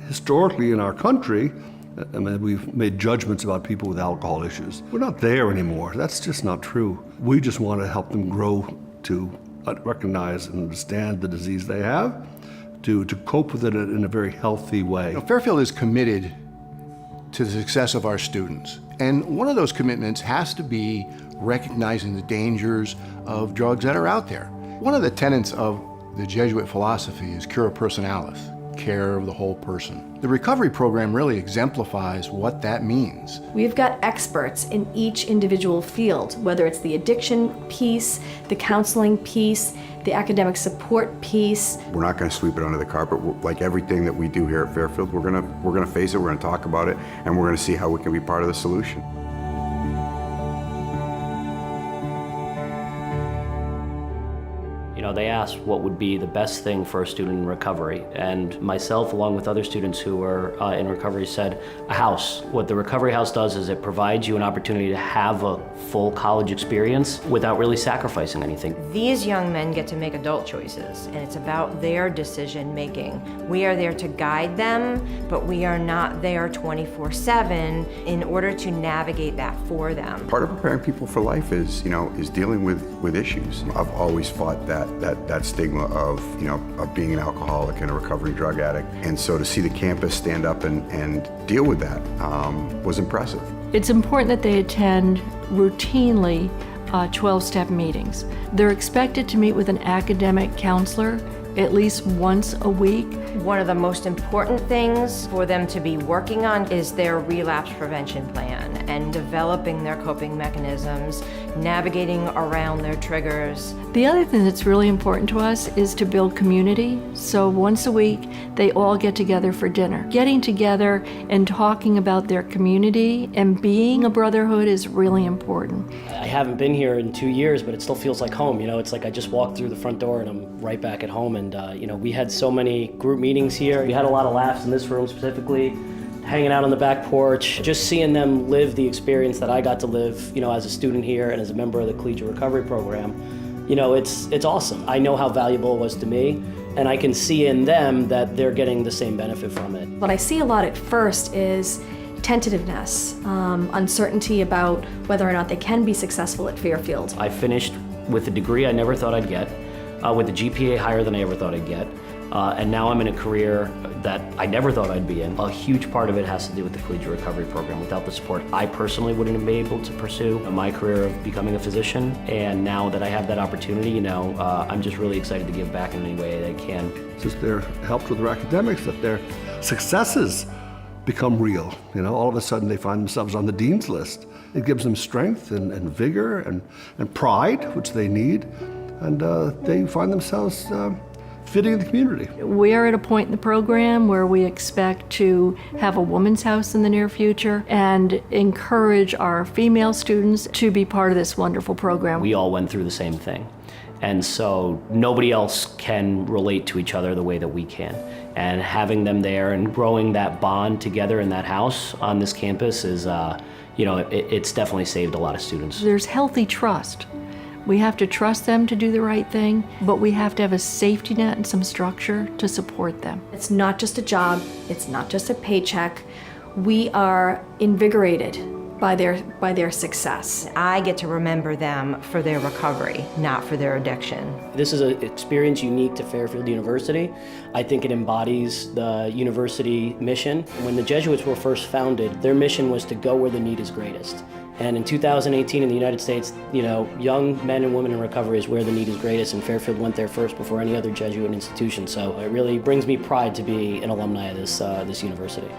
Historically in our country, I mean, we've made judgments about people with alcohol issues. We're not there anymore. That's just not true. We just want to help them grow to recognize and understand the disease they have, to cope with it in a very healthy way. Fairfield is committed to the success of our students. And one of those commitments has to be recognizing the dangers of drugs that are out there. One of the tenets of the Jesuit philosophy is cura personalis, care of the whole person. The recovery program really exemplifies what that means. We've got experts in each individual field, whether it's the addiction piece, the counseling piece, the academic support piece. We're not going to sweep it under the carpet. Like everything that we do here at Fairfield, we're going to face it, we're going to talk about it, and we're going to see how we can be part of the solution. You know, they asked what would be the best thing for a student in recovery, and myself, along with other students who were in recovery, said a house. What the recovery house does is it provides you an opportunity to have a full college experience without really sacrificing anything. These young men get to make adult choices, and it's about their decision making. We are there to guide them, but we are not there 24/7 in order to navigate that for them. Part of preparing people for life is dealing with issues. I've always fought that stigma of being an alcoholic and a recovering drug addict, and so to see the campus stand up and deal with that was impressive. It's important that they attend routinely 12-step meetings. They're expected to meet with an academic counselor at least once a week. One of the most important things for them to be working on is their relapse prevention plan and developing their coping mechanisms, navigating around their triggers. The other thing that's really important to us is to build community. So once a week, they all get together for dinner. Getting together and talking about their community and being a brotherhood is really important. I haven't been here in 2 years, but it still feels like home. It's like I just walked through the front door and I'm right back at home. And we had so many group meetings here. We had a lot of laughs in this room specifically, hanging out on the back porch, just seeing them live the experience that I got to live, as a student here and as a member of the Collegiate Recovery Program. It's awesome. I know how valuable it was to me, and I can see in them that they're getting the same benefit from it. What I see a lot at first is tentativeness, uncertainty about whether or not they can be successful at Fairfield. I finished with a degree I never thought I'd get, with a GPA higher than I ever thought I'd get, and now I'm in a career that I never thought I'd be in. A huge part of it has to do with the Collegiate Recovery Program. Without the support, I personally wouldn't have been able to pursue my career of becoming a physician, and now that I have that opportunity, I'm just really excited to give back in any way that I can. Just their help with their academics, that their successes become real. All of a sudden they find themselves on the dean's list. It gives them strength and vigor and pride, which they need, and they find themselves fitting in the community. We are at a point in the program where we expect to have a woman's house in the near future and encourage our female students to be part of this wonderful program. We all went through the same thing. And so nobody else can relate to each other the way that we can. And having them there and growing that bond together in that house on this campus is, it's definitely saved a lot of students. There's healthy trust. We have to trust them to do the right thing, but we have to have a safety net and some structure to support them. It's not just a job, it's not just a paycheck. We are invigorated by their success. I get to remember them for their recovery, not for their addiction. This is an experience unique to Fairfield University. I think it embodies the university mission. When the Jesuits were first founded, their mission was to go where the need is greatest. And in 2018 in the United States, young men and women in recovery is where the need is greatest, and Fairfield went there first before any other Jesuit institution. So it really brings me pride to be an alumni of this university.